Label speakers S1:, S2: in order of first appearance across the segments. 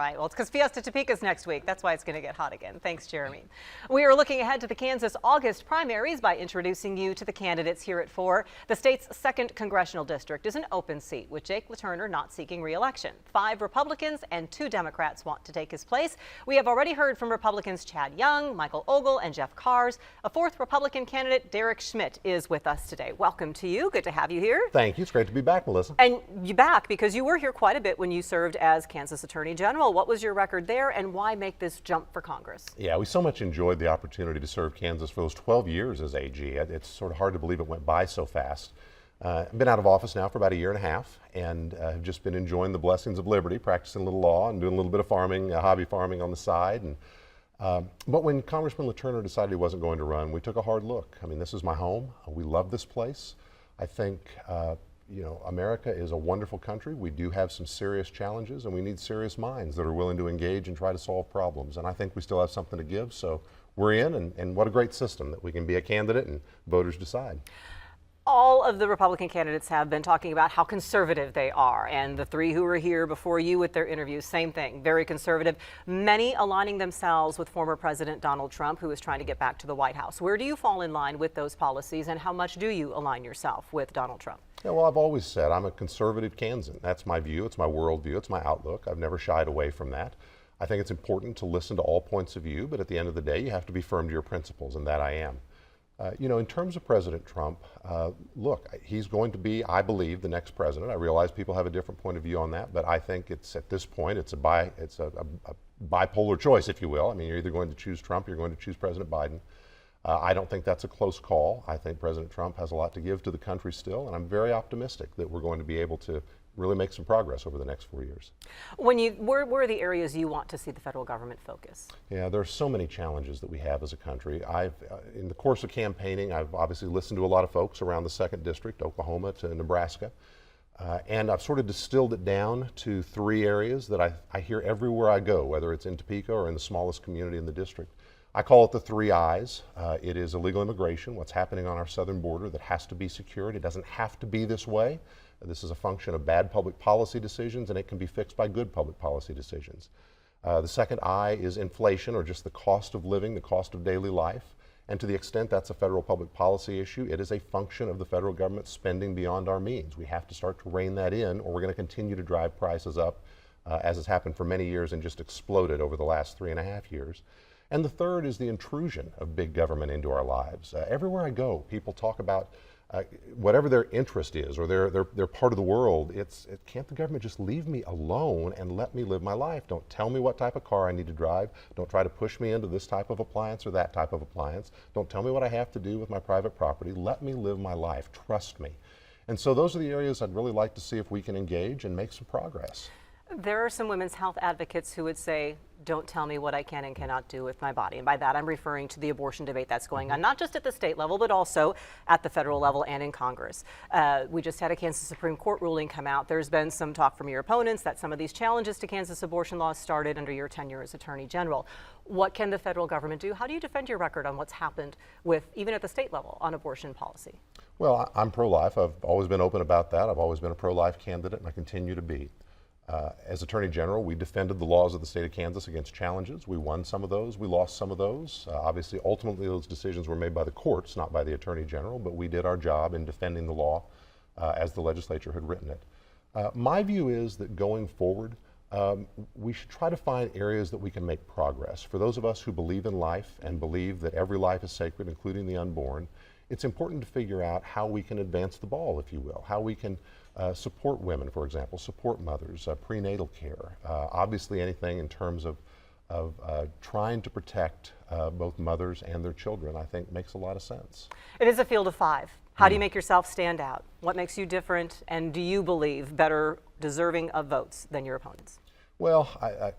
S1: Right, well, it's because Fiesta Topeka's next week. That's why it's going to get hot again. Thanks, Jeremy. We are looking ahead to the Kansas August primaries by introducing you to the candidates here at 4. The state's 2nd congressional district is an open seat, with Jake LaTurner not seeking re-election. 5 Republicans and 2 Democrats want to take his place. We have already heard from Republicans Chad Young, Michael Ogle, and Jeff Kars. A 4th Republican candidate, Derek Schmidt, is with us today. Welcome to you. Good to have you here.
S2: Thank you. It's great to be back, Melissa.
S1: And you're back because you were here quite a bit when you served as Kansas Attorney General. What was your record there, and why make this jump for Congress?
S2: Yeah, we so much enjoyed the opportunity to serve Kansas for those 12 years as AG. It's sort of hard to believe it went by so fast. I've been out of office now for about a year and a half, and have just been enjoying the blessings of liberty, practicing a little law and doing a little bit of farming, hobby farming on the side. But when Congressman LaTurner decided he wasn't going to run, we took a hard look. I mean, this is my home. We love this place. I think you know, America is a wonderful country. We do have some serious challenges, and we need serious minds that are willing to engage and try to solve problems. And I think we still have something to give, so we're in, and what a great system that we can be a candidate and voters decide.
S1: All of the Republican candidates have been talking about how conservative they are, and the 3 who were here before you with their interviews, same thing, very conservative. Many aligning themselves with former President Donald Trump, who is trying to get back to the White House. Where do you fall in line with those policies, and how much do you align yourself with Donald Trump?
S2: Yeah, well, I've always said I'm a conservative Kansan. That's my view, it's my worldview, it's my outlook. I've never shied away from that. I think it's important to listen to all points of view, but at the end of the day, you have to be firm to your principles, and that I am. You know, in terms of President Trump, look, he's going to be, I believe, the next president. I realize people have a different point of view on that, but I think it's, at this point, it's a bipolar choice, if you will. I mean, you're either going to choose Trump or you're going to choose President Biden. I don't think that's a close call. I think President Trump has a lot to give to the country still, and I'm very optimistic that we're going to be able to really make some progress over the next 4 years.
S1: Where are the areas you want to see the federal government focus?
S2: Yeah, there are so many challenges that we have as a country. In the course of campaigning, I've obviously listened to a lot of folks around the 2nd District, Oklahoma to Nebraska, and I've sort of distilled it down to 3 areas that I hear everywhere I go, whether it's in Topeka or in the smallest community in the district. I call it the 3 I's. It is illegal immigration, what's happening on our southern border that has to be secured. It doesn't have to be this way. This is a function of bad public policy decisions, and it can be fixed by good public policy decisions. The 2nd I is inflation, or just the cost of living, the cost of daily life. And to the extent that's a federal public policy issue, it is a function of the federal government spending beyond our means. We have to start to rein that in, or we're going to continue to drive prices up, as has happened for many years and just exploded over the last 3.5 years. And the 3rd is the intrusion of big government into our lives. Everywhere I go, people talk about whatever their interest is, or they're part of the world. Can't the government just leave me alone and let me live my life? Don't tell me what type of car I need to drive. Don't try to push me into this type of appliance or that type of appliance. Don't tell me what I have to do with my private property. Let me live my life. Trust me. And so those are the areas I'd really like to see if we can engage and make some progress.
S1: There are some women's health advocates who would say, don't tell me what I can and cannot do with my body. And by that, I'm referring to the abortion debate that's going on, not just at the state level, but also at the federal level and in Congress. We just had a Kansas Supreme Court ruling come out. There's been some talk from your opponents that some of these challenges to Kansas abortion laws started under your tenure as Attorney General. What can the federal government do? How do you defend your record on what's happened with, even at the state level, on abortion policy?
S2: Well, I'm pro-life. I've always been open about that. I've always been a pro-life candidate, and I continue to be. As Attorney General, we defended the laws of the state of Kansas against challenges. We won some of those, we lost some of those. Obviously, ultimately, those decisions were made by the courts, not by the Attorney General, but we did our job in defending the law as the legislature had written it. My view is that going forward, we should try to find areas that we can make progress. For those of us who believe in life and believe that every life is sacred, including the unborn, it's important to figure out how we can advance the ball, if you will, how we can support women, for example, support mothers, prenatal care, obviously anything in terms of trying to protect both mothers and their children, I think makes a lot of sense.
S1: It is a field of 5. How do you make yourself stand out? What makes you different, and do you believe better deserving of votes than your opponents?
S2: Well,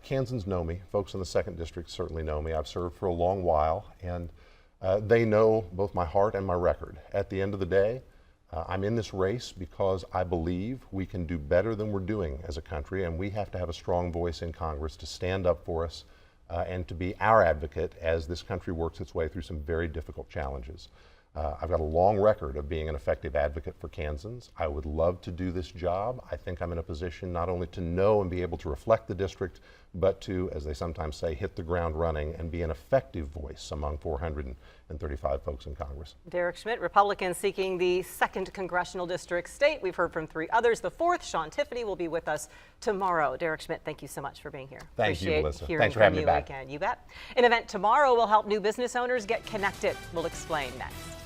S2: Kansans know me. Folks in the 2nd District certainly know me. I've served for a long while, and they know both my heart and my record. At the end of the day, I'm in this race because I believe we can do better than we're doing as a country, and we have to have a strong voice in Congress to stand up for us and to be our advocate as this country works its way through some very difficult challenges. I've got a long record of being an effective advocate for Kansans. I would love to do this job. I think I'm in a position not only to know and be able to reflect the district, but to, as they sometimes say, hit the ground running and be an effective voice among 435 folks in Congress.
S1: Derek Schmidt, Republican seeking the 2nd Congressional District state. We've heard from 3 others. The 4th, Sean Tiffany, will be with us tomorrow. Derek Schmidt, thank you so much for being here.
S2: Thank you, Melissa.
S1: Hearing
S2: Thanks for
S1: from
S2: having me
S1: you
S2: back.
S1: again. You bet. An event tomorrow will help new business owners get connected. We'll explain next.